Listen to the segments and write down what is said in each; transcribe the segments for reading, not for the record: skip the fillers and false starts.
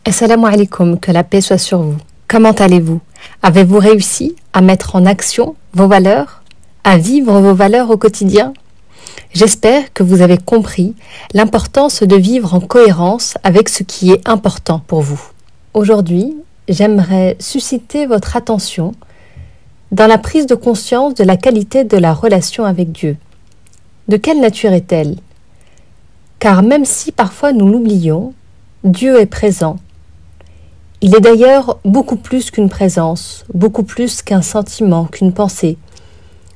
Assalamu alaikum, que la paix soit sur vous. Comment allez-vous? Avez-vous réussi à mettre en action vos valeurs, à vivre vos valeurs au quotidien? J'espère que vous avez compris l'importance de vivre en cohérence avec ce qui est important pour vous. Aujourd'hui, j'aimerais susciter votre attention dans la prise de conscience de la qualité de la relation avec Dieu. De quelle nature est-elle? Car même si parfois nous l'oublions, Dieu est présent. Il est d'ailleurs beaucoup plus qu'une présence, beaucoup plus qu'un sentiment, qu'une pensée.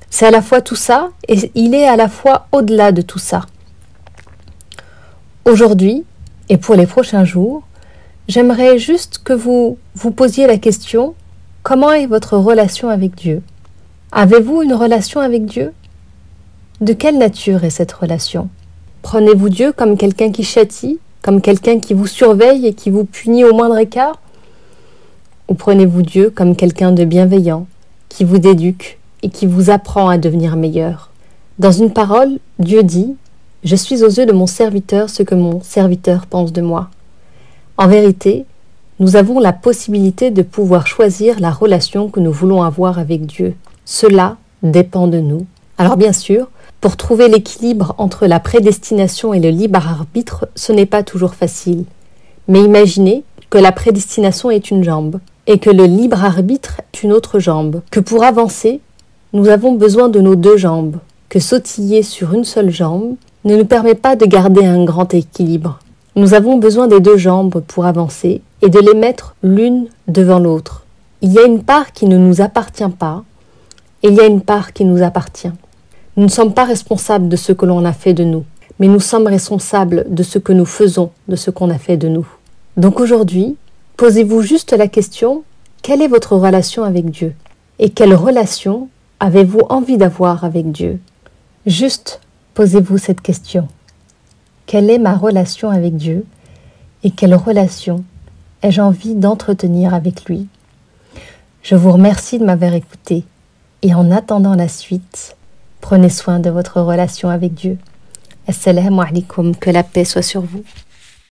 C'est à la fois tout ça et il est à la fois au-delà de tout ça. Aujourd'hui, et pour les prochains jours, j'aimerais juste que vous vous posiez la question: comment est votre relation avec Dieu? Avez-vous une relation avec Dieu? De quelle nature est cette relation? Prenez-vous Dieu comme quelqu'un qui châtie, comme quelqu'un qui vous surveille et qui vous punit au moindre écart? Ou prenez-vous Dieu comme quelqu'un de bienveillant, qui vous éduque et qui vous apprend à devenir meilleur? Dans une parole, Dieu dit: « Je suis aux yeux de mon serviteur ce que mon serviteur pense de moi. » En vérité, nous avons la possibilité de pouvoir choisir la relation que nous voulons avoir avec Dieu. Cela dépend de nous. Alors bien sûr, pour trouver l'équilibre entre la prédestination et le libre arbitre, ce n'est pas toujours facile. Mais imaginez que la prédestination est une jambe et que le libre arbitre est une autre jambe. Que pour avancer, nous avons besoin de nos deux jambes. Que sautiller sur une seule jambe ne nous permet pas de garder un grand équilibre. Nous avons besoin des deux jambes pour avancer et de les mettre l'une devant l'autre. Il y a une part qui ne nous appartient pas et il y a une part qui nous appartient. Nous ne sommes pas responsables de ce que l'on a fait de nous, mais nous sommes responsables de ce que nous faisons, de ce qu'on a fait de nous. Donc aujourd'hui, posez-vous juste la question: quelle est votre relation avec Dieu? Et quelle relation avez-vous envie d'avoir avec Dieu? Juste posez-vous cette question. Quelle est ma relation avec Dieu? Et quelle relation ai-je envie d'entretenir avec lui? Je vous remercie de m'avoir écouté. Et en attendant la suite, prenez soin de votre relation avec Dieu. Assalamu alaikum, que la paix soit sur vous.